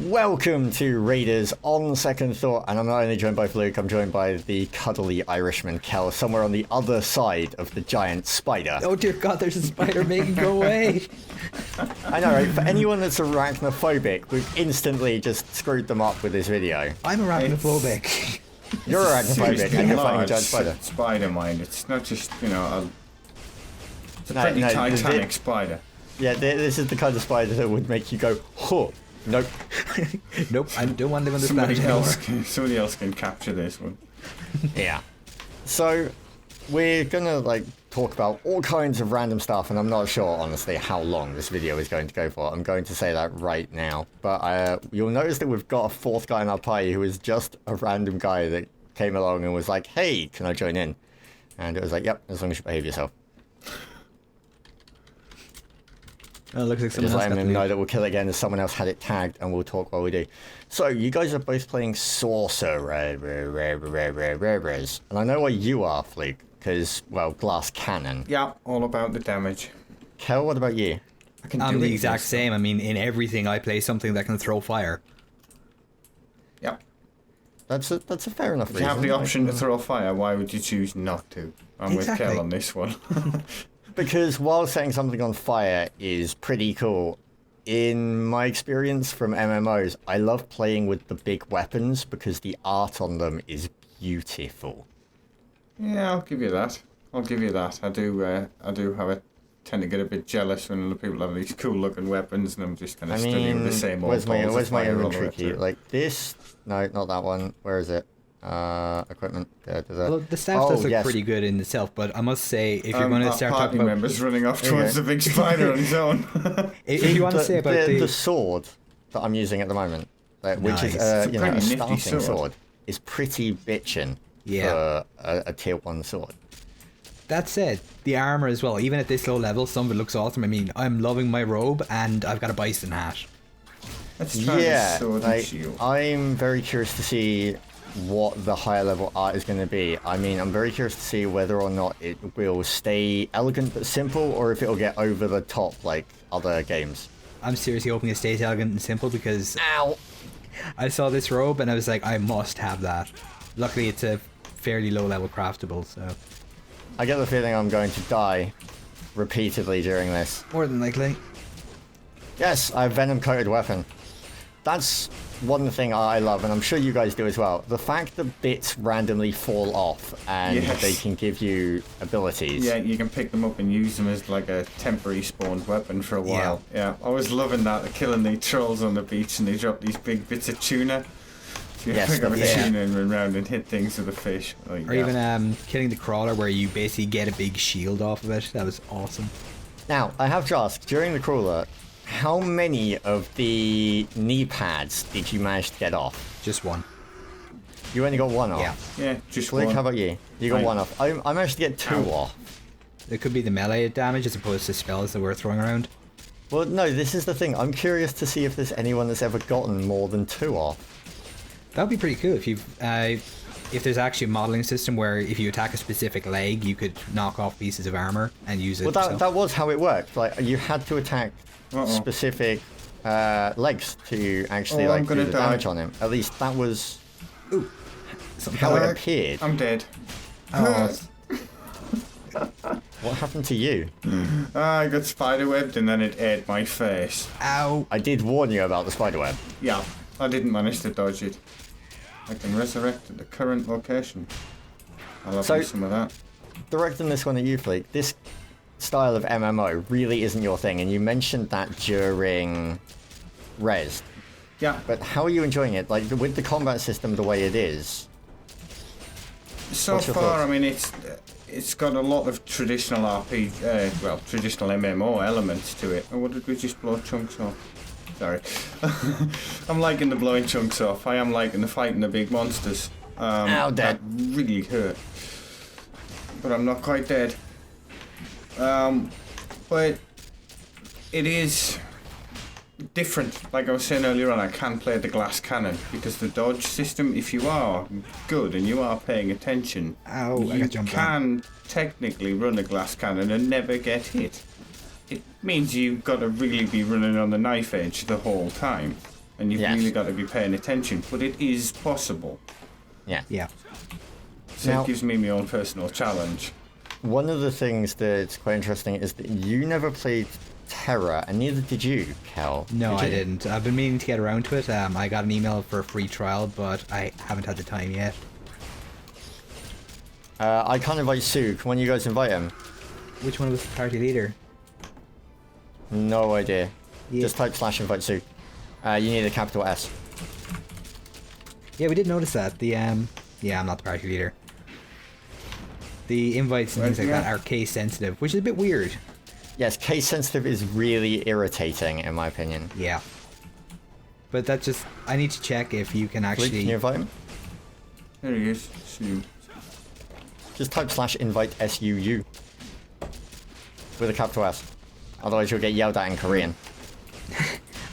Welcome to Raiders on Second Thought, and I'm not only joined by Fluke, I'm joined by the cuddly Irishman Kel, somewhere on the other side of the giant spider. Oh dear God, there's a spider, make it go away! I know, right? For anyone that's arachnophobic, we've instantly just screwed them up with this video. I'm arachnophobic. You're arachnophobic and you're fighting a giant spider. Spider mind, it's not just, you know, it's a pretty titanic spider. Yeah, this is the kind of spider that would make you go, huh. Nope. Nope, I don't want to live on this planet anymore. Somebody else can capture this one. Yeah. So, we're gonna, talk about all kinds of random stuff, and I'm not sure, honestly, how long this video is going to go for. I'm going to say that right now. But you'll notice that we've got a fourth guy in our party who is just a random guy that came along and was like, hey, can I join in? And it was like, yep, as long as you behave yourself. Oh, it looks like someone Just else letting him know that we'll kill it again as someone else had it tagged, and we'll talk while we do. So, you guys are both playing Sorcerers. And I know why you are, Fluke, because, well, glass cannon. Yeah, all about the damage. Kel, what about you? I'm the exact same. I mean, in everything I play something that can throw fire. Yeah. That's a fair enough reason. If you have the option to throw fire, why would you choose not to? I'm with Kel on this one. Because while setting something on fire is pretty cool, in my experience from MMOs, I love playing with the big weapons because the art on them is beautiful. Yeah, I'll give you that. I do have a tend to get a bit jealous when other people have these cool looking weapons and I'm just kind of studying with the same old where's my inventory key? Like this? No, not that one. Where is it? Equipment. Well, the staff does look pretty good in itself, but I must say, if you're going to start talking about members running off towards the big spider on his own. if you want to say about the sword that I'm using at the moment, which is a starting sword, is pretty bitchin' for a tier 1 sword. That said, the armor as well, even at this low level, some of it looks awesome. I mean, I'm loving my robe, and I've got a bison hat. Let's try the sword and shield. I'm very curious to see what the higher level art is going to be. I mean, I'm very curious to see whether or not it will stay elegant but simple, or if it'll get over the top like other games. I'm seriously hoping it stays elegant and simple because Ow! I saw this robe and I was like, I must have that. Luckily, it's a fairly low level craftable, so... I get the feeling I'm going to die repeatedly during this. More than likely. Yes, I have venom-coated weapon. That's one thing I love, and I'm sure you guys do as well. The fact that bits randomly fall off and they can give you abilities. Yeah, you can pick them up and use them as like a temporary spawned weapon for a while. Yeah, I was loving that. Killing the trolls on the beach and they drop these big bits of tuna. So you pick up a tuna and run around and hit things with a fish. Like, or even killing the crawler where you basically get a big shield off of it. That was awesome. Now, I have to ask, during the crawler, how many of the knee pads did you manage to get off? Just one. You only got one off? Yeah, just Blake, one. how about you? You got one off. I managed to get two off. It could be the melee damage as opposed to spells that we're throwing around. Well, no, this is the thing. I'm curious to see if there's anyone that's ever gotten more than two off. That would be pretty cool if there's actually a modeling system where if you attack a specific leg, you could knock off pieces of armor and use it. Well, that was how it worked. Like, you had to attack specific legs to actually do the damage on him. At least that was how it appeared. I'm dead. What happened to you? I got spiderwebbed and then it ate my face. Ow! I did warn you about the spiderweb. Yeah, I didn't manage to dodge it. I can resurrect at the current location. I'll have some of that. Directing this one at you, Fleek, this style of MMO really isn't your thing, and you mentioned that during Res. Yeah. But how are you enjoying it? Like, with the combat system the way it is? So far, I mean, it's got a lot of traditional traditional MMO elements to it. Oh, what did we just blow chunks off? Sorry. I'm liking the blowing chunks off. I am liking the fighting the big monsters. Ow, dead. That really hurt. But I'm not quite dead. But it is different. Like I was saying earlier on, I can play the glass cannon because the dodge system, if you are good and you are paying attention, you can technically run a glass cannon and never get hit. It means you've got to really be running on the knife edge the whole time. and you've Yes. really got to be paying attention. But it is possible. Yeah. Yeah. So Now- it gives me my own personal challenge. One of the things that's quite interesting is that you never played Terra, and neither did you, Kel. No, Did I you? didn't. I've been meaning to get around to it. I got an email for a free trial, but I haven't had the time yet. I can't invite Sue. Can one of you guys invite him? Which one was the party leader? No idea. Yeah. Just type /invite Sue. You need a capital S. Yeah, we did notice that. Yeah, I'm not the party leader. The invites and things like that are case sensitive, which is a bit weird. Yes, case sensitive is really irritating, in my opinion. Yeah. But that just... I need to check if you can Luke, actually... can you invite him? There he is. Sue. Just type /invite SUU. With a capital S. Otherwise you'll get yelled at in Korean.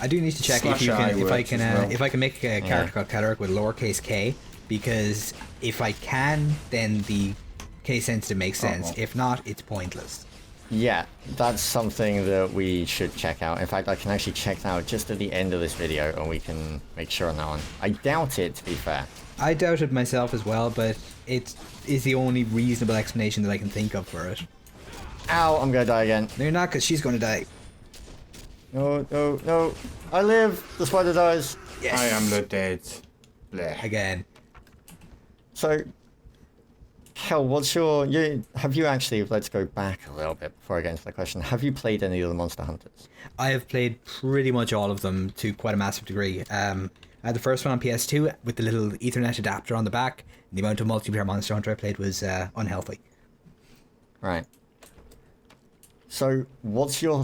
I do need to check if Slash you I can, if I works can, as well. if I can make a character called Kelarik with lowercase k, because if I can, then the case sensitive makes sense. Uh-oh. If not, it's pointless. Yeah, that's something that we should check out. In fact, I can actually check that out just at the end of this video, and we can make sure on that one. I doubt it, to be fair. I doubted myself as well, but it is the only reasonable explanation that I can think of for it. Ow, I'm gonna die again. No, you're not, because she's going to die. No, no, no. I live. The spider dies. Yes. I am the dead. Blech. Again. So, Kel, what's your... have you actually... Let's go back a little bit before I get into the question. Have you played any of the Monster Hunters? I have played pretty much all of them to quite a massive degree. I had the first one on PS2 with the little Ethernet adapter on the back. And the amount of multiplayer Monster Hunter I played was unhealthy. Right. So, what's your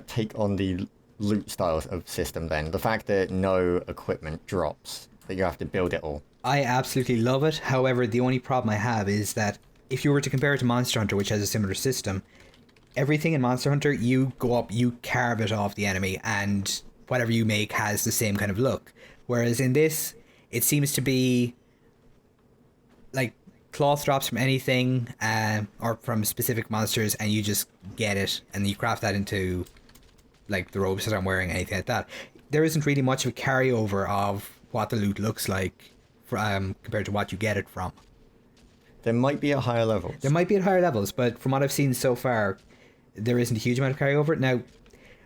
take on the loot styles of system then? The fact that no equipment drops, that you have to build it all. I absolutely love it. However, the only problem I have is that if you were to compare it to Monster Hunter, which has a similar system, everything in Monster Hunter, you go up, you carve it off the enemy, and whatever you make has the same kind of look. Whereas in this, it seems to be like cloth drops from anything or from specific monsters, and you just get it and you craft that into like the robes that I'm wearing, anything like that. There isn't really much of a carryover of what the loot looks like compared to what you get it from. There might be at higher levels. There might be at higher levels, but from what I've seen so far, there isn't a huge amount of carryover. Now,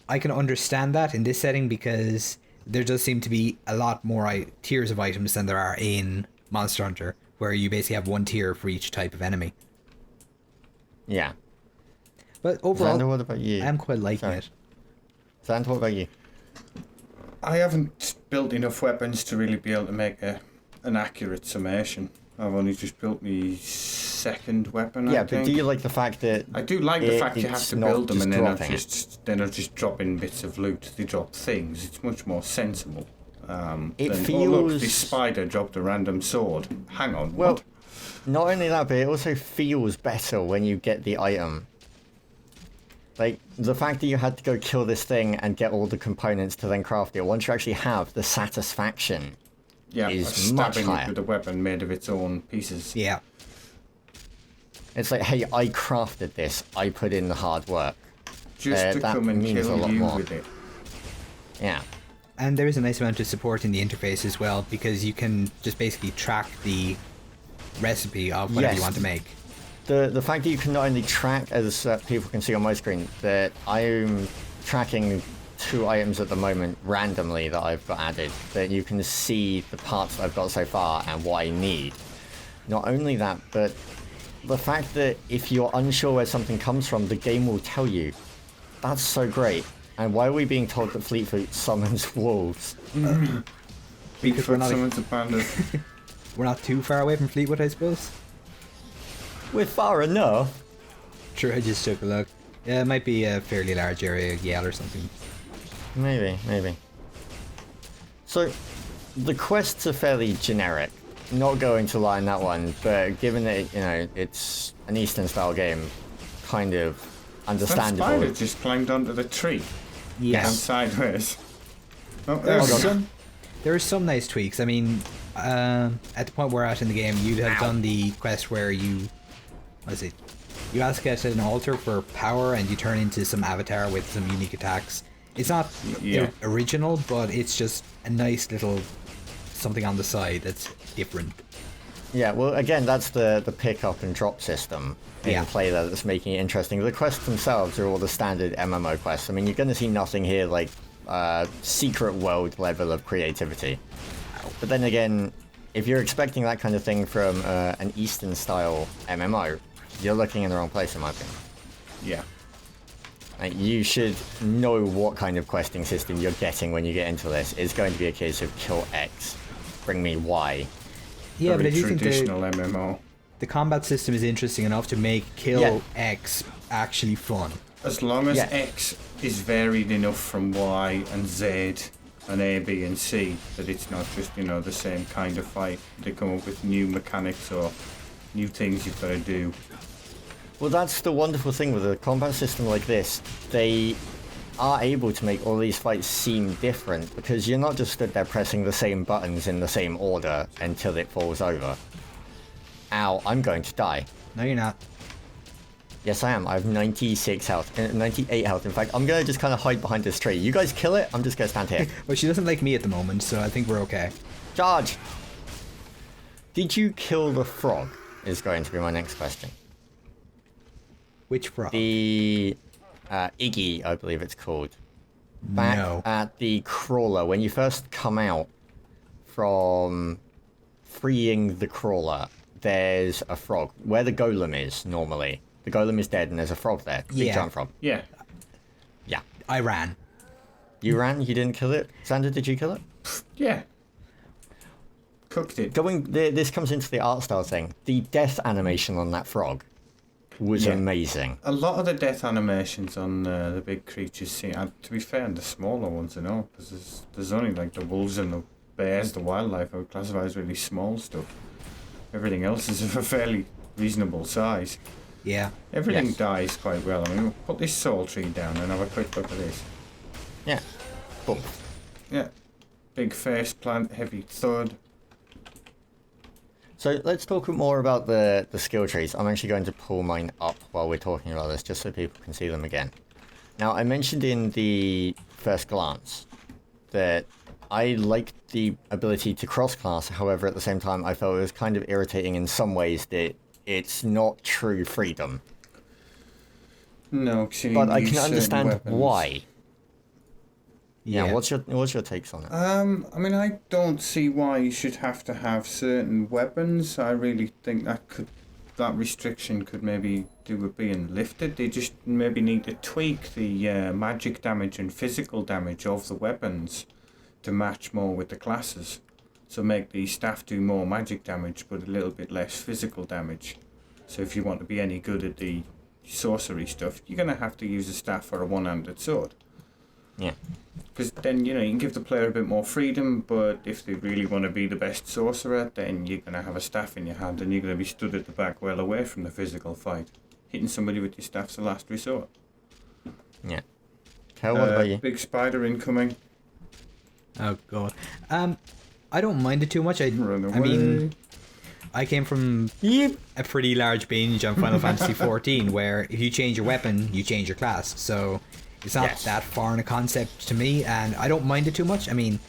I can understand that in this setting because there does seem to be a lot more tiers of items than there are in Monster Hunter, where you basically have one tier for each type of enemy. Yeah. But overall, Xander, what about you? I'm quite liking Sorry. it. Xander, what about you? I haven't built enough weapons to really be able to make an accurate summation. I've only just built my second weapon. Yeah, I but think. do you like the fact that... I do like the fact you have it's to not build them just and dropping then I'll just drop in bits of loot. They drop things. It's much more sensible. It than, feels... oh look, this spider dropped a random sword. Hang on, Well, what? not only that, but it also feels better when you get the item. Like, the fact that you had to go kill this thing and get all the components to then craft it, once you actually have the satisfaction, Yeah, is much stabbing higher. it with a weapon made of its own pieces. Yeah. it's like, hey, I crafted this, I put in the hard work. Just to that come and means a kill lot you more. with it. Yeah. And there is a nice amount of support in the interface as well, because you can just basically track the recipe of whatever you Yes. want to make. The fact that you can not only track, as people can see on my screen, that I'm tracking 2 items at the moment randomly that I've got added, that you can see the parts that I've got so far and what I need. Not only that, but the fact that if you're unsure where something comes from, the game will tell you. That's so great. And why are we being told that Fleetfoot summons wolves? Because we're Bigfoot not, summons a bandit. we're not too far away from Fleetwood, I suppose. We're far enough. Sure, I just took a look. Yeah, it might be a fairly large area, Yale or something. Maybe, maybe. So, the quests are fairly generic. Not going to lie on that one, but given that, it's an Eastern style game, kind of That understandable. spider just climbed onto the tree. And Yes. sideways. Oh, There's there's there are some nice tweaks. I mean, at the point we're at in the game, you'd have done the quest where you... What is it? You ask at an altar for power and you turn into some avatar with some unique attacks. It's not Yeah. original, but it's just a nice little something on the side that's different. Yeah, well, again, that's the pick up and drop system in Yeah. play there that's making it interesting. The quests themselves are all the standard MMO quests. I mean, you're going to see nothing here like secret world level of creativity. But then again, if you're expecting that kind of thing from an Eastern style MMO, you're looking in the wrong place, in my opinion. Yeah. Like, you should know what kind of questing system you're getting when you get into this. It's going to be a case of kill X, bring me Y. Yeah, but I Very do think traditional MMO. the combat system is interesting enough to make kill Yeah. X actually fun. As long as Yeah. X is varied enough from Y and Z and A, B and C that it's not just, the same kind of fight. They come up with new mechanics or new things you've got to do. Well, that's the wonderful thing with a combat system like this. They are able to make all these fights seem different because you're not just stood there pressing the same buttons in the same order until it falls over. Ow, I'm going to die. No, you're not. Yes, I am. I have 96 health, 98 health. In fact, I'm going to just kind of hide behind this tree. You guys kill it, I'm just going to stand here. Well, she doesn't like me at the moment, so I think we're okay. Charge! Did you kill the frog? Is going to be my next question. Which frog? The Iggy, I believe it's called. Back No. at the crawler, when you first come out from freeing the crawler, there's a frog. Where the golem is, normally. The golem is dead and there's a frog there. Big Yeah. giant frog. Yeah. Yeah. I ran. You ran? You didn't kill it? Xander, did you kill it? Yeah. Cooked it. This comes into the art style thing. The death animation on that frog was Yeah. amazing. A lot of the death animations on the big creatures seem, to be fair, and the smaller ones, because there's only like the wolves and the bears, the wildlife I would classify as really small stuff. Everything else is of a fairly reasonable size. Yeah. Everything Yes. dies quite well. I mean, we'll put this soul tree down and have a quick look at this. Yeah. Boom. Yeah. Big face plant, heavy thud. So let's talk more about the skill trees. I'm actually going to pull mine up while we're talking about this, just so people can see them again. Now, I mentioned in the first glance that I liked the ability to cross-class. However, at the same time, I felt it was kind of irritating in some ways that it's not true freedom. No, 'cause you But need I to can use certain understand weapons. why. Yeah. Yeah, what's your takes on it? I mean, I don't see why you should have to have certain weapons. I really think that restriction could maybe do with being lifted. They just maybe need to tweak the magic damage and physical damage of the weapons to match more with the classes. So make the staff do more magic damage, but a little bit less physical damage. So if you want to be any good at the sorcery stuff, you're going to have to use a staff or a one-handed sword. Yeah. Because then, you can give the player a bit more freedom, but if they really want to be the best sorcerer, then you're going to have a staff in your hand and you're going to be stood at the back well away from the physical fight. Hitting somebody with your staff's the last resort. Yeah. Kel, what about you? Big spider incoming. Oh god. I don't mind it too much. I Run away. mean, I came from Yep. a pretty large binge on Final Fantasy XIV, where if you change your weapon, you change your class. So it's not Yes. that foreign a concept to me, and I don't mind it too much. I mean,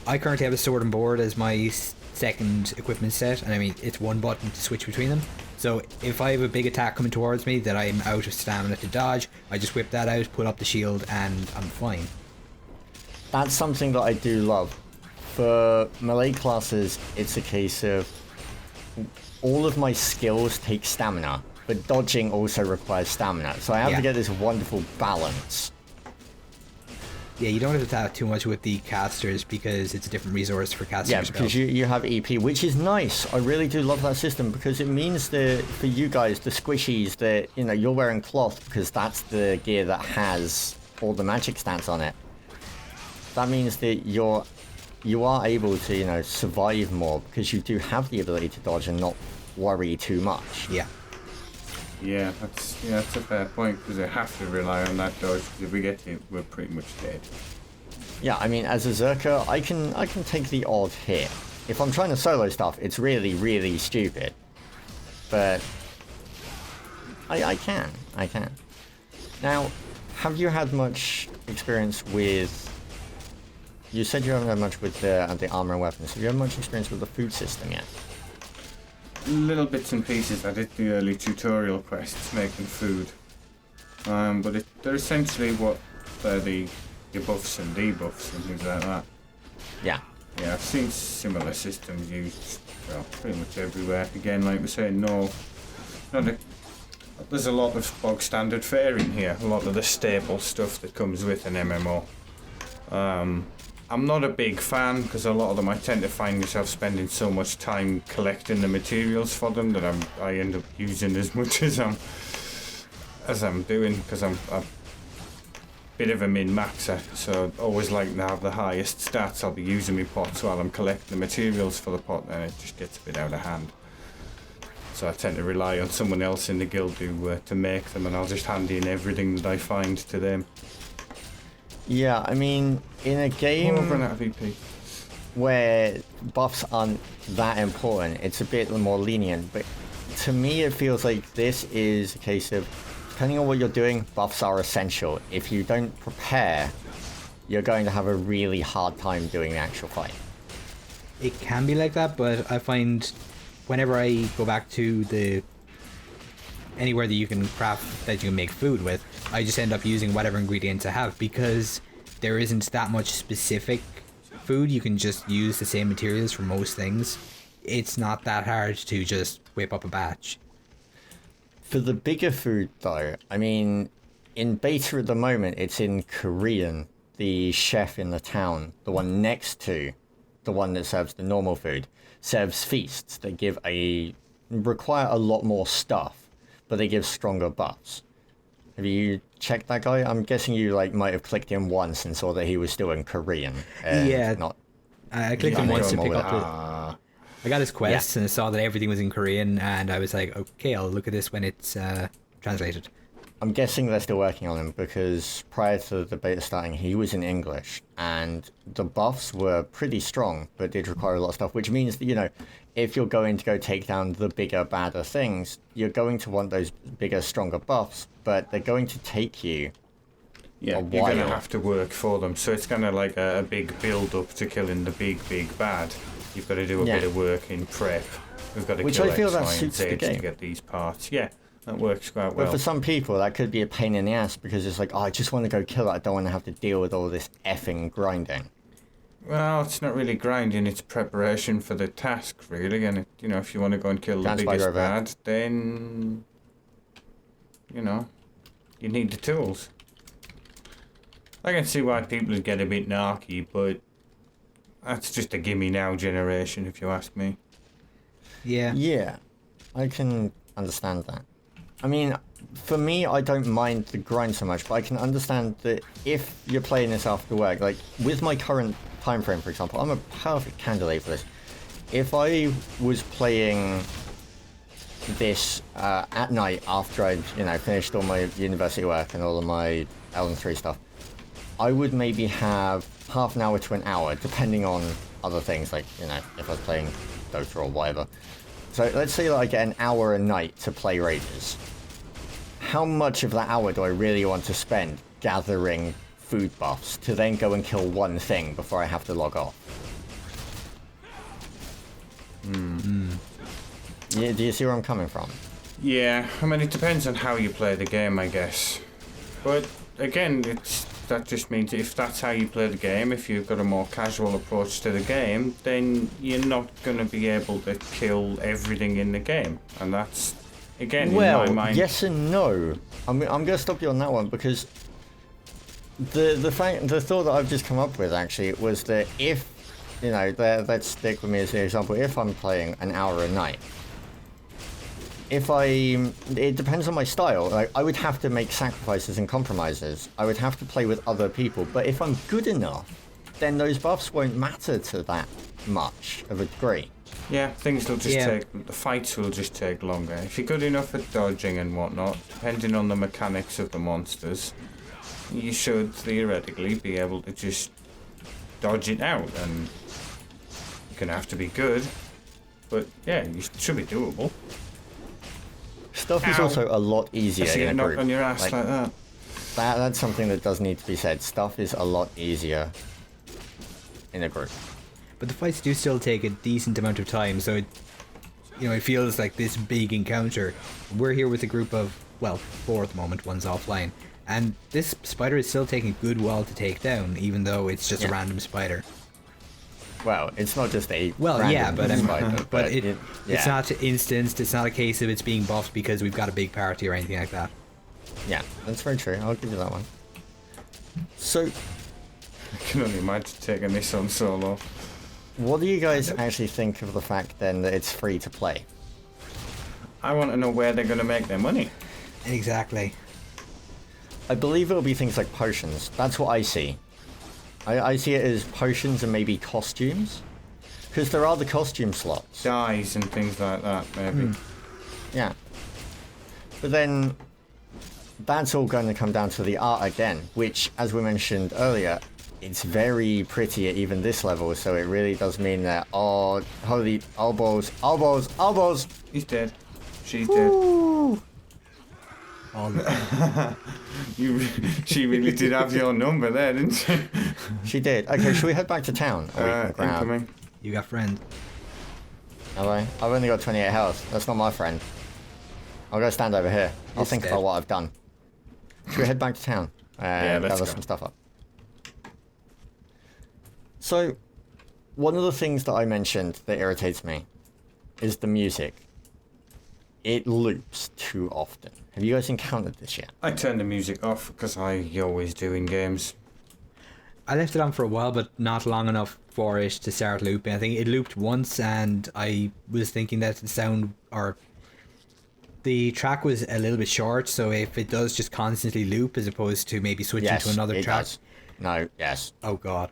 I currently have a sword and board as my second equipment set, and I mean, it's one button to switch between them. So if I have a big attack coming towards me that I'm out of stamina to dodge, I just whip that out, put up the shield, and I'm fine. That's something that I do love. For melee classes, it's a case of all of my skills take stamina, but dodging also requires stamina. So I have Yeah. to get this wonderful balance. Yeah, you don't have to attack too much with the casters because it's a different resource for casting Yeah, your because spells. you have EP, which is nice. I really do love that system because it means that for you guys, the squishies, that you're wearing cloth because that's the gear that has all the magic stats on it. That means that you are able to survive more because you do have the ability to dodge and not worry too much. Yeah. Yeah, that's a fair point, because they have to rely on that dodge, because if we get hit, we're pretty much dead. Yeah, I mean, as a Zerker, I can take the odd hit. If I'm trying to solo stuff, it's really, really stupid. But I can. Now, have you had much experience with... You said you haven't had much with the armor and weapons. Have you had much experience with the food system yet? Little bits and pieces. I did the early tutorial quests making food. But they're essentially what the buffs and debuffs and things like that. Yeah. Yeah, I've seen similar systems used, well, pretty much everywhere. Again, like we said, there's a lot of bog standard fare in here. A lot of the staple stuff that comes with an MMO. I'm not a big fan because a lot of them I tend to find myself spending so much time collecting the materials for them that I end up using as much as I'm doing, because I'm a bit of a min-maxer, so I always like to have the highest stats. I'll be using my pots while I'm collecting the materials for the pot, and it just gets a bit out of hand. So I tend to rely on someone else in the guild to make them, and I'll just hand in everything that I find to them. Yeah, I mean, in a game where buffs aren't that important, it's a bit more lenient, but to me it feels like this is a case of, depending on what you're doing, buffs are essential. If you don't prepare, you're going to have a really hard time doing the actual fight. It can be like that, but I find whenever I go back to anywhere that you can craft, that you can make food with, I just end up using whatever ingredients I have, because there isn't that much specific food. You can just use the same materials for most things. It's not that hard to just whip up a batch. For the bigger food though, I mean, in beta at the moment, it's in Korean. The chef in the town, the one next to the one that serves the normal food, serves feasts that require a lot more stuff, but they give stronger buffs. Have you checked that guy? I'm guessing you might have clicked him once and saw that he was still in Korean. Yeah, not. I clicked him once to pick up I got his quest and I saw that everything was in Korean, and I was like, okay, I'll look at this when it's translated. I'm guessing they're still working on him, because prior to the beta starting, he was in English, and the buffs were pretty strong, but did require a lot of stuff, which means that, if you're going to go take down the bigger, badder things, you're going to want those bigger, stronger buffs, but they're going to take you a while. You're going to have to work for them, so it's kind of like a big build-up to killing the big bad. You've got to do a bit of work in prep. We've got to kill X, Y, and Z to get these parts. Yeah. That works quite well. But for some people, that could be a pain in the ass, because it's like, I just want to go kill it. I don't want to have to deal with all this effing grinding. Well, it's not really grinding. It's preparation for the task, really. And, if you want to go and kill the biggest bad, then, you need the tools. I can see why people get a bit narky, but that's just a gimme now generation, if you ask me. Yeah. Yeah, I can understand that. I mean, for me, I don't mind the grind so much, but I can understand that if you're playing this after work, with my current time frame, for example, I'm a perfect candidate for this. If I was playing this at night after I'd, finished all my university work and all of my L3 stuff, I would maybe have half an hour to an hour, depending on other things, if I was playing Dota or whatever. So let's say that I get an hour a night to play Raiders. How much of that hour do I really want to spend gathering food buffs to then go and kill one thing before I have to log off? Yeah, do you see where I'm coming from? Yeah, I mean, it depends on how you play the game, I guess. But again, that just means if that's how you play the game, if you've got a more casual approach to the game, then you're not going to be able to kill everything in the game. And that's, again, in my mind... yes and no. I'm going to stop you on that one, because the thought that I've just come up with, actually, was that if, let's stick with me as an example, if I'm playing an hour a night, it depends on my style. I would have to make sacrifices and compromises. I would have to play with other people. But if I'm good enough, then those buffs won't matter to that much of a degree. Yeah, things will just the fights will just take longer. If you're good enough at dodging and whatnot, depending on the mechanics of the monsters, you should theoretically be able to just dodge it out. And you're going to have to be good. But yeah, you should be doable. Stuff is also a lot easier in a group. Knock on your ass like that. That's something that does need to be said. Stuff is a lot easier in a group. But the fights do still take a decent amount of time, so it feels like this big encounter. We're here with a group of, 4 at the moment, one's offline. And this spider is still taking a good while to take down, even though it's just a random spider. Well, it's not just a random spider, but it's not instanced, it's not a case of it's being buffed because we've got a big party or anything like that. Yeah, that's very true. I'll give you that one. So, I can only imagine taking this on solo. What do you guys actually think of the fact then that it's free to play? I want to know where they're going to make their money. Exactly. I believe it'll be things like potions. That's what I see. I see it as potions and maybe costumes. Because there are the costume slots. Dyes and things like that, maybe. Yeah. But then, that's all going to come down to the art again, which, as we mentioned earlier, it's very pretty at even this level, so it really does mean that, holy elbows. He's dead. She's Woo! dead. She really did have your number there, didn't she? She did. Okay, should we head back to town? Incoming. You got friend. Have I? I've only got 28 health. That's not my friend. I'll go stand over here. I'll think about what I've done. Should we head back to town? And gather some stuff up. So, one of the things that I mentioned that irritates me is the music. It loops too often. Have you guys encountered this yet? I turned the music off because I always do in games. I left it on for a while, but not long enough for it to start looping. I think it looped once, and I was thinking that the track was a little bit short, so if it does just constantly loop as opposed to maybe switching to another track. Does. No, yes. Oh god.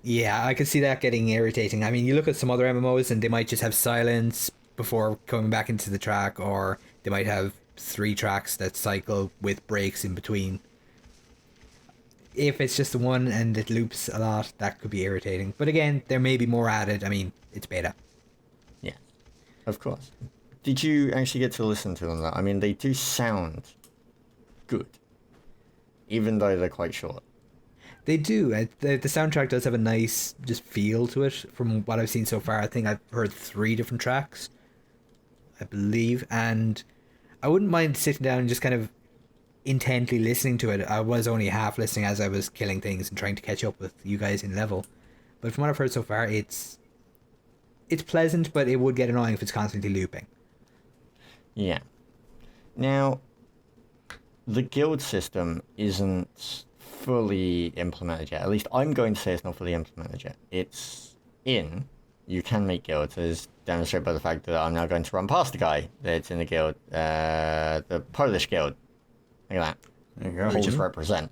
Yeah, I could see that getting irritating. I mean, you look at some other MMOs and they might just have silence before coming back into the track, or they might have 3 tracks that cycle with breaks in between. If it's just the one and it loops a lot, that could be irritating. But again, there may be more added. I mean, it's beta. Yeah, of course. Did you actually get to listen to them though? I mean, they do sound good, even though they're quite short. They do. The soundtrack does have a nice just feel to it from what I've seen so far. I think I've heard 3 different tracks, I believe, and I wouldn't mind sitting down and just kind of intently listening to it. I was only half listening as I was killing things and trying to catch up with you guys in level. But from what I've heard so far, it's pleasant, but it would get annoying if it's constantly looping. Yeah. Now, the guild system isn't fully implemented yet. At least I'm going to say it's not fully implemented yet. It's in. You can make guilds, as demonstrated by the fact that I'm now going to run past the guy that's in the guild, the Polish guild. Look at that. There you go. We just represent.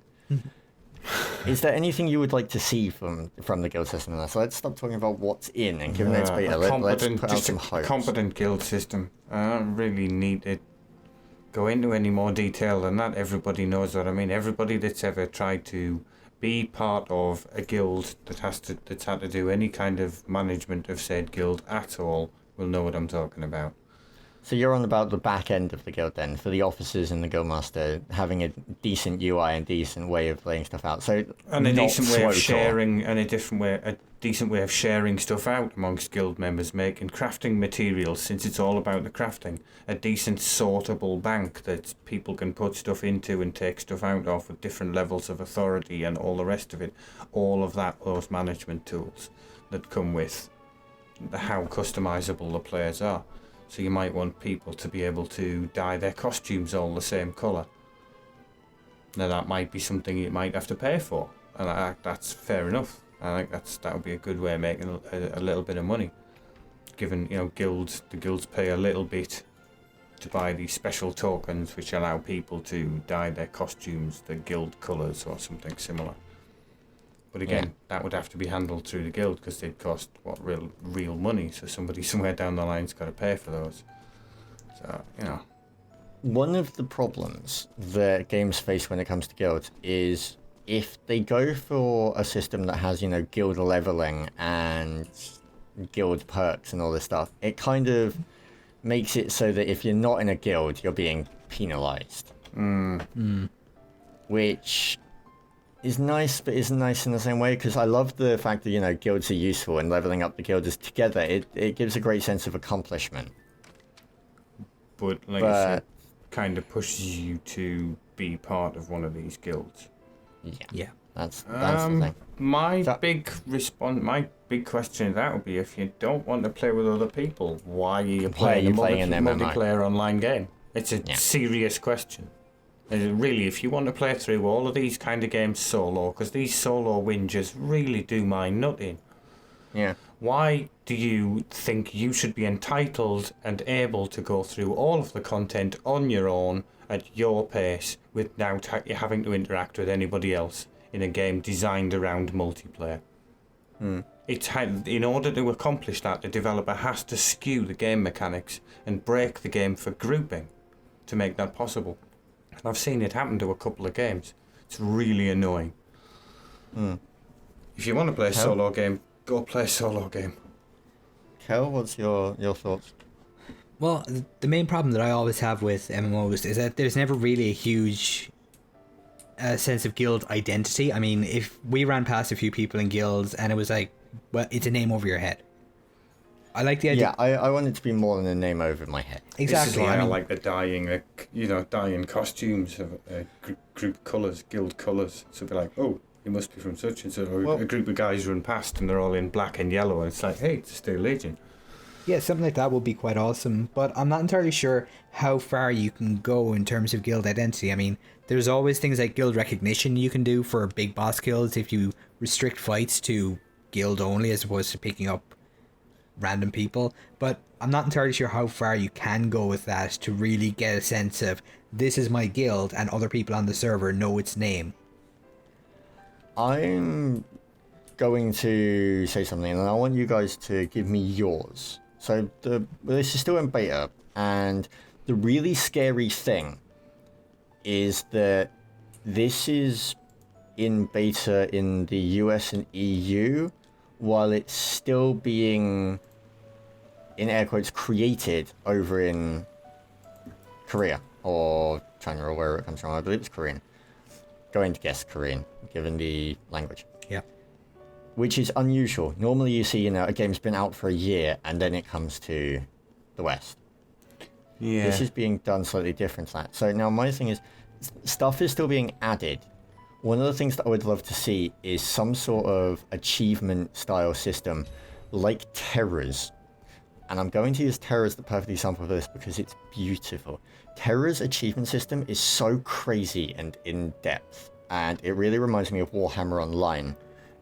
Is there anything you would like to see from the guild system? So let's stop talking about what's in and given its beta, let's put out some hopes. Competent guild system. I don't really need to go into any more detail than that. Everybody knows what I mean. Everybody that's ever tried to be part of a guild that's had to do any kind of management of said guild at all will know what I'm talking about. So you're on about the back end of the guild then, for the officers and the guildmaster having a decent UI and decent way of laying stuff out. So and a decent way of sharing, and a decent way of sharing stuff out amongst guild members, making crafting materials, since it's all about the crafting, a decent sortable bank that people can put stuff into and take stuff out of with different levels of authority and all the rest of it. All of that, those management tools that come with how customizable the players are. So you might want people to be able to dye their costumes all the same colour. Now that might be something you might have to pay for, and that's fair enough. I think that would be a good way of making a little bit of money. Given the guilds pay a little bit to buy these special tokens which allow people to dye their costumes the guild colours or something similar. But again, that would have to be handled through the guild because they'd cost real money. So somebody somewhere down the line's got to pay for those. So one of the problems that games face when it comes to guilds is if they go for a system that has guild leveling and guild perks and all this stuff, it kind of makes it so that if you're not in a guild, you're being penalized. which is nice, but isn't nice in the same way, because I love the fact that, you know, guilds are useful and leveling up the guilds together. It gives a great sense of accomplishment. But like I said, kind of pushes you to be part of one of these guilds. Yeah. That's the thing. My big question to that would be, if you don't want to play with other people, why are you playing a multiplayer online game? It's a serious question. Really, if you want to play through all of these kind of games solo, because these solo whingers really do my nutting. Yeah. Why do you think you should be entitled and able to go through all of the content on your own at your pace without having to interact with anybody else in a game designed around multiplayer? In order to accomplish that, the developer has to skew the game mechanics and break the game for grouping to make that possible. And I've seen it happen to a couple of games. It's really annoying. If you want to play a solo game, go play a solo game. Kel, what's your thoughts? Well, the main problem that I always have with MMOs is that there's never really a huge sense of guild identity. I mean, if we ran past a few people in guilds and it was like, well, it's a name over your head. I like the idea. Yeah, I want it to be more than a name over my head. This Exactly. is why I like the dyeing costumes of group colours, guild colours. So be like, oh, you must be from such and such. Or a group of guys run past and they're all in black and yellow, and it's like, hey, it's a Steel Legion. Yeah, something like that would be quite awesome, but I'm not entirely sure how far you can go in terms of guild identity. I mean, there's always things like guild recognition you can do for big boss kills if you restrict fights to guild only as opposed to picking up random people, but I'm not entirely sure how far you can go with that to really get a sense of, this is my guild and other people on the server know its name. I'm going to say something, and I want you guys to give me yours. So this is still in beta, and the really scary thing is that this is in beta in the US and EU, while it's still being, in air quotes, created over in Korea or China or wherever it comes from. I believe it's Korean. Going to guess Korean, given the language. Yeah. Which is unusual. Normally you see, a game's been out for a year and then it comes to the West. Yeah. This is being done slightly different to that. So now my thing is, stuff is still being added. One of the things that I would love to see is some sort of achievement style system like Terra's. And I'm going to use Terra as the perfect example of this because it's beautiful. Terra's achievement system is so crazy and in-depth, and it really reminds me of Warhammer Online.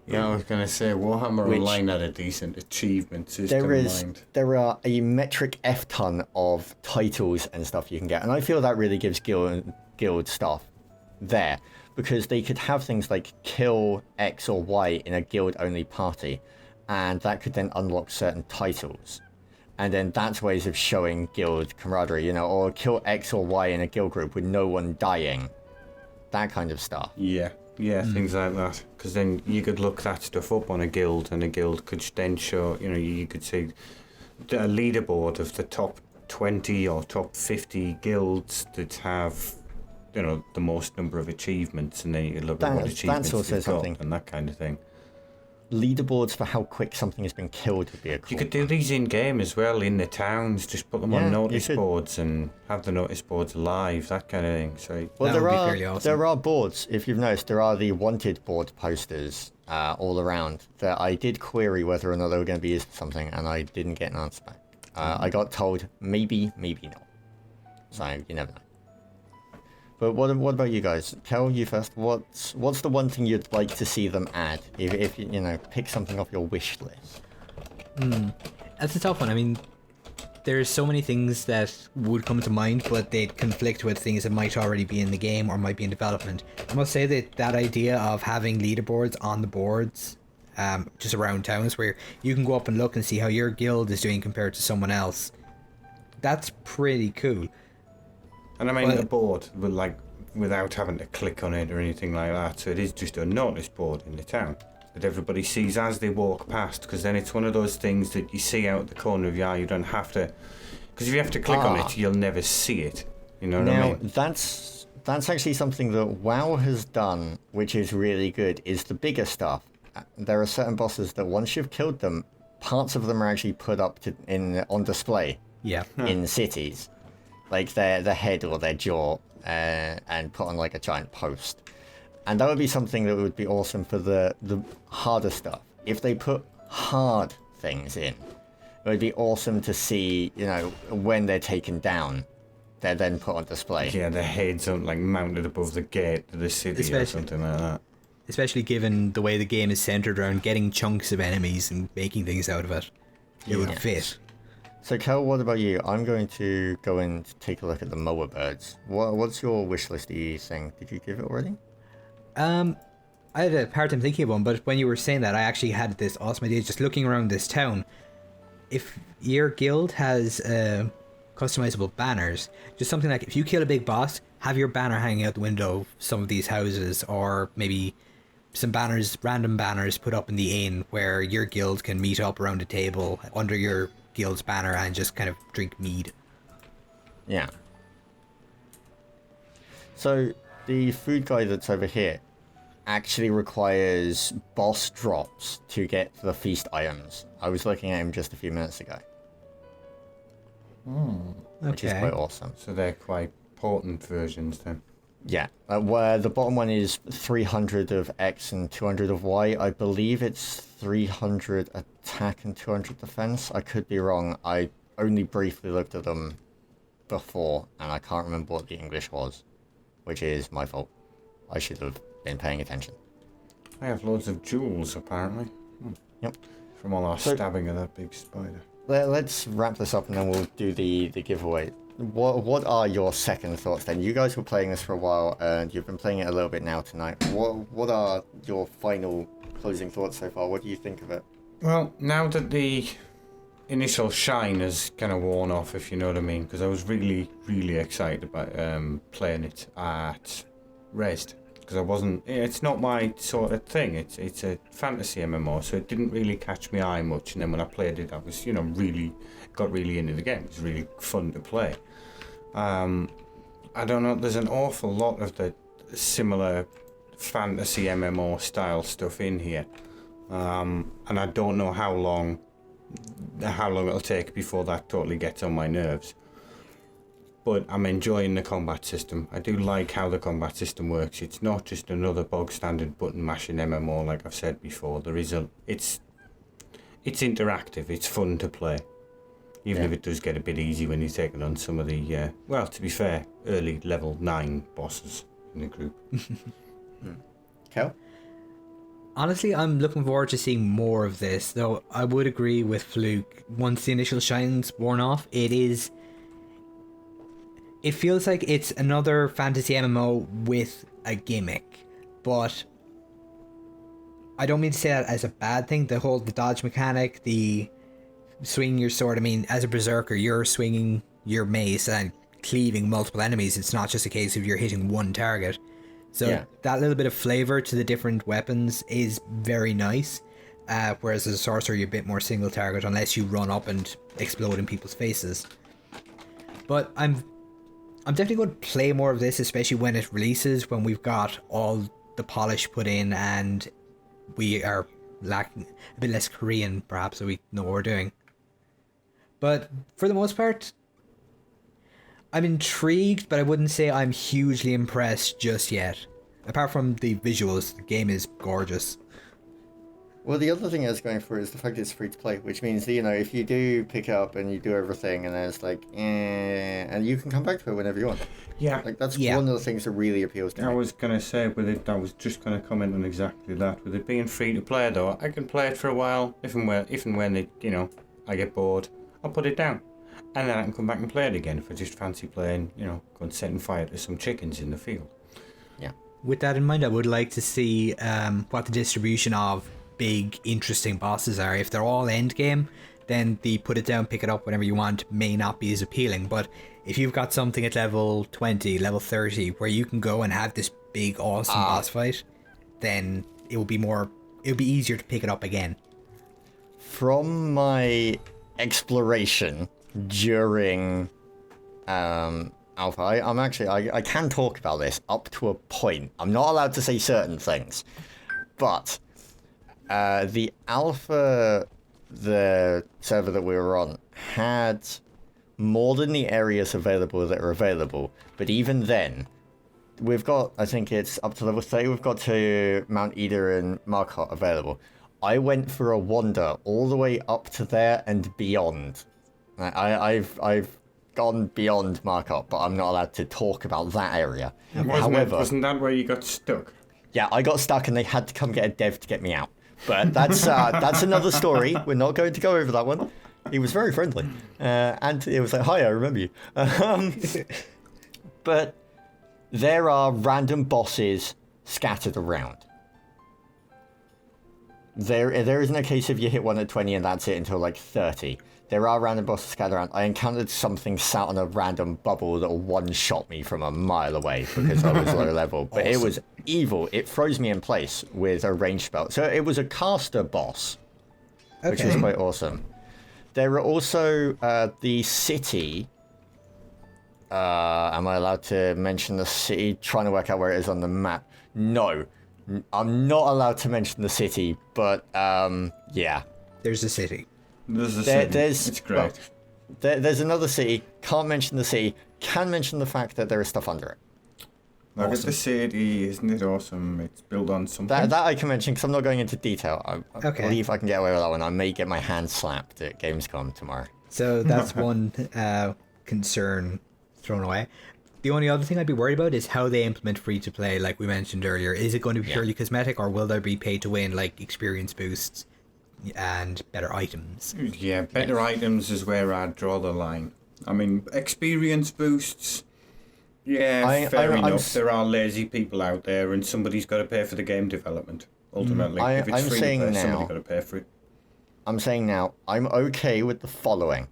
Yeah, I was going to say, Warhammer Online had a decent achievement system. There are a metric F-ton of titles and stuff you can get, and I feel that really gives guild stuff there, because they could have things like kill X or Y in a guild-only party, and that could then unlock certain titles. And then that's ways of showing guild camaraderie, or kill X or Y in a guild group with no one dying. That kind of stuff. Yeah, things like that. Because then you could look that stuff up on a guild, and a guild could then show, you could see a leaderboard of the top 20 or top 50 guilds that have, the most number of achievements, and then you could look at what achievements they've got and that kind of thing. Leaderboards for how quick something has been killed would be a cool. You could do these in-game as well, in the towns, just put them on notice boards and have the notice boards live, that kind of thing. So there are boards, if you've noticed, there are the wanted board posters all around that I did query whether or not they were going to be used for something, and I didn't get an answer back. I got told maybe not. So you never know. But what about you guys? Kel, you first. What's the one thing you'd like to see them add? If pick something off your wish list. That's a tough one. I mean, there's so many things that would come to mind, but they'd conflict with things that might already be in the game or might be in development. I must say that idea of having leaderboards on the boards, just around towns, where you can go up and look and see how your guild is doing compared to someone else, that's pretty cool. And I mean, the board, without having to click on it or anything like that, so it is just a notice board in the town that everybody sees as they walk past, because then it's one of those things that you see out the corner of your eye. You don't have to, because if you have to click on it, you'll never see it. You know what I mean? That's that's actually something that WoW has done, which is really good, is the bigger stuff. There are certain bosses that once you've killed them, parts of them are actually put up on display in cities. Like their head or their jaw, and put on like a giant post. And that would be something that would be awesome for the harder stuff. If they put hard things in, it would be awesome to see, when they're taken down, they're then put on display. Yeah, their heads aren't like mounted above the gate of the city or something like that. Especially given the way the game is centered around getting chunks of enemies and making things out of it. It would fit. So, Kel, what about you? I'm going to go and take a look at the moa birds. What's your wish listy thing? Did you give it already? I had a hard time thinking of one, but when you were saying that, I actually had this awesome idea just looking around this town. If your guild has customizable banners, just something like if you kill a big boss, have your banner hanging out the window of some of these houses, or maybe some banners, random banners put up in the inn where your guild can meet up around a table under your guild's banner and just kind of drink mead. Yeah. So the food guy that's over here actually requires boss drops to get the feast items. I was looking at him just a few minutes ago. Which is quite awesome. So they're quite potent versions then. Yeah, where the bottom one is 300 of X and 200 of Y. I believe it's 300 attack and 200 defense. I could be wrong. I only briefly looked at them before, and I can't remember what the English was, which is my fault. I should have been paying attention. I have loads of jewels, apparently. Yep. From all our stabbing of that big spider. Let's wrap this up, and then we'll do the giveaway. What are your second thoughts then? You guys were playing this for a while, and you've been playing it a little bit now tonight. What are your final closing thoughts so far? What do you think of it? Well, now that the initial shine has kind of worn off, if you know what I mean, because I was really, really excited about playing it at RaiderZ, because I wasn't. It's not my sort of thing. It's a fantasy MMO, so it didn't really catch my eye much. And then when I played it, I was really got really into the game. It was really fun to play. I don't know. There's an awful lot of the similar fantasy MMO style stuff in here, and I don't know how long it'll take before that totally gets on my nerves. But I'm enjoying the combat system. I do like how the combat system works. It's not just another bog standard button mashing MMO like I've said before. It's interactive. It's fun to play, even if it does get a bit easy when you're taking on some of the to be fair, early level 9 bosses in the group. Kel? Honestly, I'm looking forward to seeing more of this, though I would agree with Fluke. Once the initial shine's worn off, it feels like it's another fantasy MMO with a gimmick, but I don't mean to say that as a bad thing. The dodge mechanic, the swinging your sword, I mean, as a berserker, you're swinging your mace and cleaving multiple enemies. It's not just a case of you're hitting one target. So that little bit of flavor to the different weapons is very nice, whereas as a sorcerer, you're a bit more single target unless you run up and explode in people's faces. But I'm definitely going to play more of this, especially when it releases, when we've got all the polish put in and we are lacking a bit less Korean, perhaps, so we know what we're doing. But for the most part, I'm intrigued, but I wouldn't say I'm hugely impressed just yet. Apart from the visuals, the game is gorgeous. Well, the other thing I was going for is the fact it's free to play, which means that, if you do pick it up and you do everything, and then it's like, and you can come back to it whenever you want. Yeah. Like, that's one of the things that really appeals to me. I was going to say, with it, I was just going to comment on exactly that. With it being free to play, though, I can play it for a while, if and when it, I get bored, I'll put it down. And then I can come back and play it again if I just fancy playing, go and setting fire to some chickens in the field. Yeah. With that in mind, I would like to see what the distribution of big, interesting bosses are. If they're all endgame, then the put it down, pick it up whenever you want may not be as appealing. But if you've got something at level 20, level 30, where you can go and have this big, awesome boss fight, then it will be easier to pick it up again. From my exploration during Alpha. I can talk about this up to a point. I'm not allowed to say certain things, but the Alpha, the server that we were on, had more than the areas available that are available. But even then, we've got, I think it's up to level 30, we've got to Mount Ida and Marcotte available. I went for a wander all the way up to there and beyond. I've gone beyond Marcotte, but I'm not allowed to talk about that area. Wasn't that where you got stuck? Yeah, I got stuck and they had to come get a dev to get me out. But that's another story. We're not going to go over that one. He was very friendly. And it was like, hi, I remember you. But there are random bosses scattered around. There isn't a case of you hit one at 20 and that's it until like 30. There are random bosses scattered around. I encountered something sat on a random bubble that one-shot me from a mile away because I was low level. But awesome. It was evil. It froze me in place with a ranged spell. So it was a caster boss, which was quite awesome. There are also the city. Am I allowed to mention the city? Trying to work out where it is on the map. No, I'm not allowed to mention the city, but yeah. There's a city. There's a city. It's great. Well, there's another city. Can't mention the city. Can mention the fact that there is stuff under it. Look at the city, isn't it awesome? It's built on something. That I can mention because I'm not going into detail. I believe I can get away with that one. I may get my hand slapped at Gamescom tomorrow. So that's one concern thrown away. The only other thing I'd be worried about is how they implement free-to-play, like we mentioned earlier. Is it going to be purely cosmetic, or will there be pay-to-win, like experience boosts and better items? Yeah, better items is where I'd draw the line. I mean, experience boosts, yeah, fair enough. There are lazy people out there, and somebody's got to pay for the game development, ultimately. If it's free to play, somebody's got to pay for it. I'm saying now, I'm okay with the following.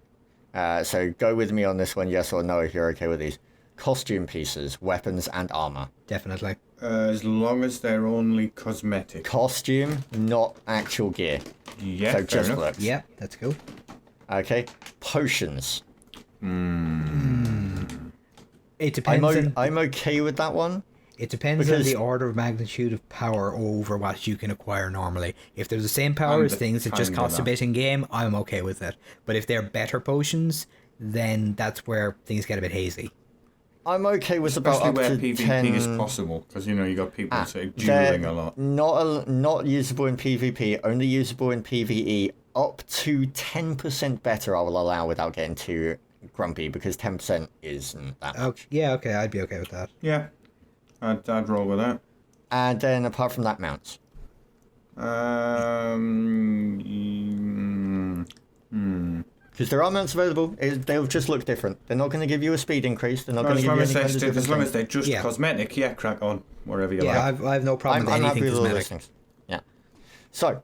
So go with me on this one, yes or no, if you're okay with these. Costume pieces, weapons, and armor. Definitely. As long as they're only cosmetic. Costume, not actual gear. Yeah, so just enough. looks. Yeah, that's cool. Okay. Potions. It depends. I'm okay with that one. It depends on the order of magnitude of power over what you can acquire normally. If they're the same power as things that just cost a bit in game, I'm okay with it. But if they're better potions, then that's where things get a bit hazy. I'm okay with especially about where up to PvP 10... is possible, because you know you got people dueling a lot. Not usable in PvP, only usable in PvE. Up to 10% better I will allow without getting too grumpy, because 10% isn't that much. Yeah, okay, I'd be okay with that. Yeah, I'd roll with that. And then apart from that, mounts. Because there are mounts available, they'll just look different. They're not going to give you a speed increase. They're not going to give you any kind of different as long as they're just cosmetic, yeah, crack on, wherever you like. Yeah, I have no problem with anything cosmetic. Yeah. So,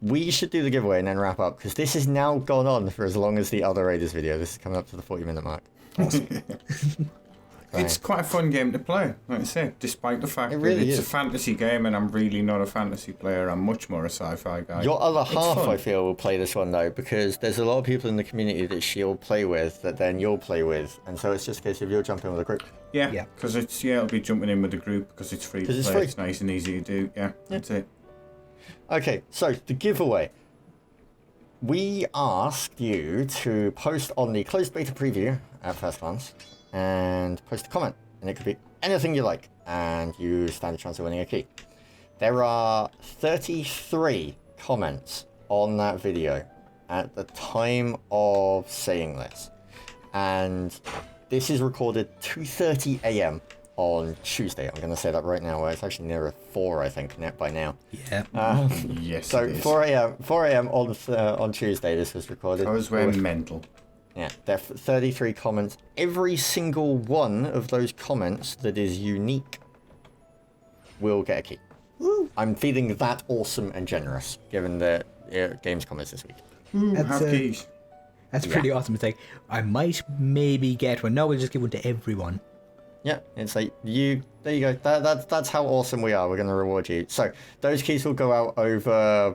we should do the giveaway and then wrap up, because this has now gone on for as long as the other RaiderZ video. This is coming up to the 40-minute mark. Awesome. It's quite a fun game to play, like I say, despite the fact that it's a fantasy game and I'm really not a fantasy player. I'm much more a sci-fi guy. Your other half, I feel, will play this one, though, because there's a lot of people in the community that she'll play with that then you'll play with, and so it's just a case of you'll jump in with a group. Yeah, because it'll be jumping in with the group because it's free to play. It's nice and easy to do. Yeah, that's it. Okay, so the giveaway. We asked you to post on the closed beta preview at first glance and post a comment, and it could be anything you like, and you stand a chance of winning a key. There are 33 comments on that video at the time of saying this, and this is recorded 2:30 a.m. on Tuesday. I'm going to say that right now, where it's actually nearer 4, I think, by now. Yeah. Yes. So 4 a.m. on Tuesday. This was recorded. I was wearing mental. Yeah, there are 33 comments. Every single one of those comments that is unique will get a key. Woo. I'm feeling that awesome and generous, given the Gamescom is this week. Have keys. That's pretty awesome. It's like, I might maybe get one. No, we'll just give one to everyone. Yeah, it's like, there you go. That's how awesome we are. We're going to reward you. So, those keys will go out over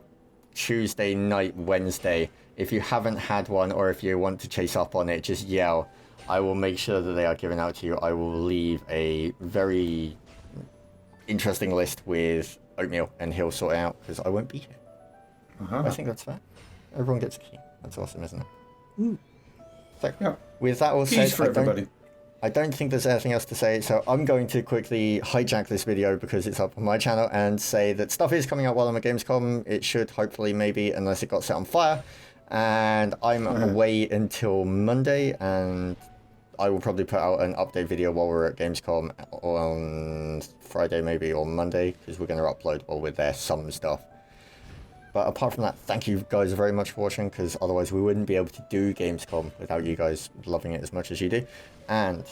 Tuesday night, Wednesday. If you haven't had one, or if you want to chase up on it, just yell, I will make sure that they are given out to you. I will leave a very interesting list with Oatmeal, and he'll sort it out, because I won't be here. I think that's fair. Everyone gets a key. That's awesome, isn't it? So, Yeah. with that all Keys said, for everybody. I don't think there's anything else to say, so I'm going to quickly hijack this video because it's up on my channel and say that stuff is coming out while I'm at Gamescom. It should, hopefully, maybe, unless it got set on fire. And I'm away until Monday, and I will probably put out an update video while we're at Gamescom on Friday, maybe, or Monday, because we're going to upload while we're there some stuff. But apart from that, thank you guys very much for watching, because otherwise we wouldn't be able to do Gamescom without you guys loving it as much as you do. And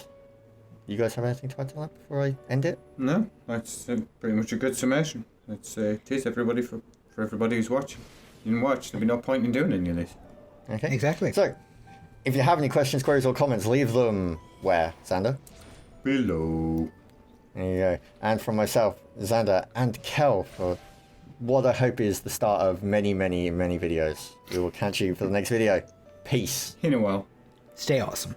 you guys have anything to add to that before I end it? No, that's pretty much a good summation. It's it is everybody for everybody who's watching. You didn't watch, there'd be no point in doing any of this. Okay. Exactly. So, if you have any questions, queries, or comments, leave them where, Xander? Below. There you go. And from myself, Xander, and Kel, for what I hope is the start of many, many, many videos. We will catch you for the next video. Peace. In a while. Stay awesome.